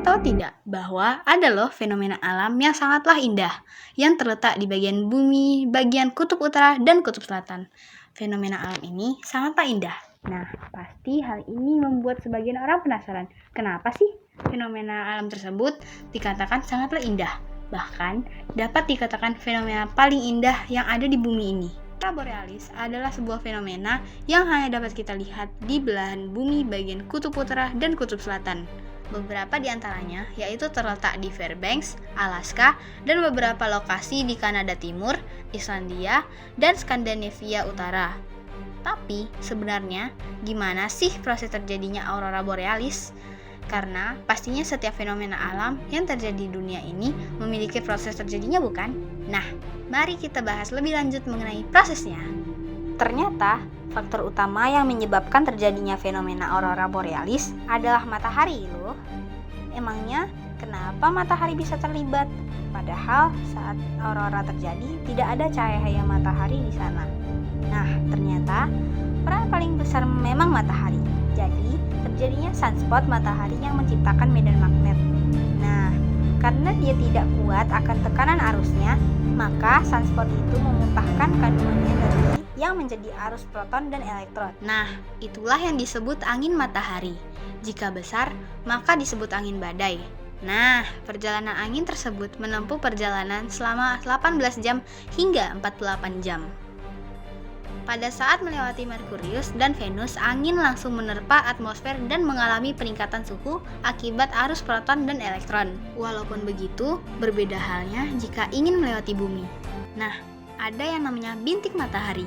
tahu tidak bahwa ada loh fenomena alam yang sangatlah indah yang terletak di bagian bumi, bagian kutub utara dan kutub selatan. Fenomena alam ini sangatlah indah. Nah, pasti hal ini membuat sebagian orang penasaran. Kenapa sih fenomena alam tersebut dikatakan sangatlah indah? Bahkan dapat dikatakan fenomena paling indah yang ada di bumi ini. Aurora borealis adalah sebuah fenomena yang hanya dapat kita lihat di belahan bumi bagian kutub utara dan kutub selatan. Beberapa di antaranya yaitu terletak di Fairbanks, Alaska, dan beberapa lokasi di Kanada Timur, Islandia, dan Skandinavia Utara. Tapi sebenarnya gimana sih proses terjadinya aurora borealis? Karena pastinya setiap fenomena alam yang terjadi di dunia ini memiliki proses terjadinya, bukan? Nah, mari kita bahas lebih lanjut mengenai prosesnya. Ternyata, faktor utama yang menyebabkan terjadinya fenomena aurora borealis adalah matahari loh. Emangnya, kenapa matahari bisa terlibat? Padahal saat aurora terjadi, tidak ada cahaya matahari di sana. Nah, ternyata peran paling besar memang matahari. Jadi, terjadinya sunspot matahari yang menciptakan medan magnet. Nah, karena dia tidak kuat akan tekanan arusnya, maka sunspot itu memuntahkan kandungan energi yang menjadi arus proton dan elektron. Nah, itulah yang disebut angin matahari. Jika besar, maka disebut angin badai. Nah, perjalanan angin tersebut menempuh perjalanan selama 18 jam hingga 48 jam. Pada saat melewati Merkurius dan Venus, angin langsung menerpa atmosfer dan mengalami peningkatan suhu akibat arus proton dan elektron. Walaupun begitu, berbeda halnya jika ingin melewati bumi. Nah, ada yang namanya bintik matahari.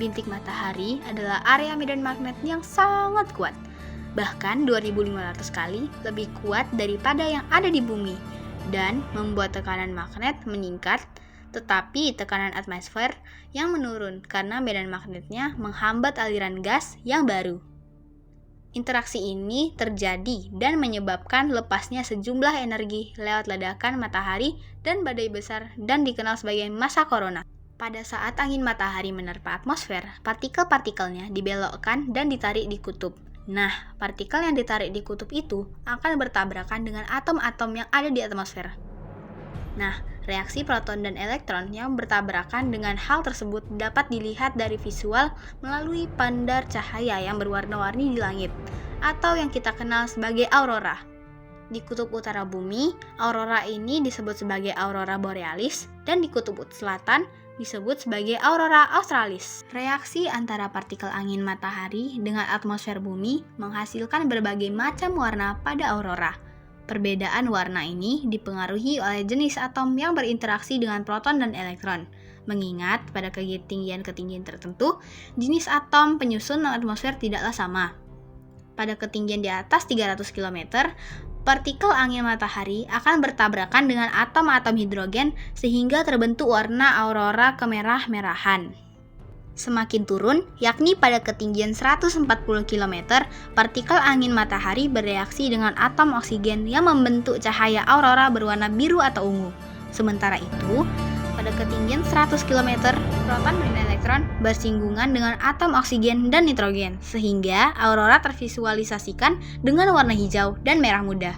Bintik matahari adalah area medan magnet yang sangat kuat. Bahkan 2500 kali lebih kuat daripada yang ada di bumi dan membuat tekanan magnet meningkat. Tetapi tekanan atmosfer yang menurun karena medan magnetnya menghambat aliran gas yang baru. Interaksi ini terjadi dan menyebabkan lepasnya sejumlah energi lewat ledakan matahari dan badai besar dan dikenal sebagai massa corona. Pada saat angin matahari menerpa atmosfer, partikel-partikelnya dibelokkan dan ditarik di kutub. Nah, partikel yang ditarik di kutub itu akan bertabrakan dengan atom-atom yang ada di atmosfer. Nah, reaksi proton dan elektron yang bertabrakan dengan hal tersebut dapat dilihat dari visual melalui pandar cahaya yang berwarna-warni di langit, atau yang kita kenal sebagai aurora. Di kutub utara bumi, aurora ini disebut sebagai aurora borealis, dan di kutub selatan disebut sebagai aurora australis. Reaksi antara partikel angin matahari dengan atmosfer bumi menghasilkan berbagai macam warna pada aurora. Perbedaan warna ini dipengaruhi oleh jenis atom yang berinteraksi dengan proton dan elektron. Mengingat pada ketinggian-ketinggian tertentu, jenis atom penyusun atmosfer tidaklah sama. Pada ketinggian di atas 300 km, partikel angin matahari akan bertabrakan dengan atom-atom hidrogen sehingga terbentuk warna aurora kemerah-merahan. Semakin turun, yakni pada ketinggian 140 km, partikel angin matahari bereaksi dengan atom oksigen yang membentuk cahaya aurora berwarna biru atau ungu. Sementara itu, pada ketinggian 100 km, proton dan elektron bersinggungan dengan atom oksigen dan nitrogen, sehingga aurora tervisualisasikan dengan warna hijau dan merah muda.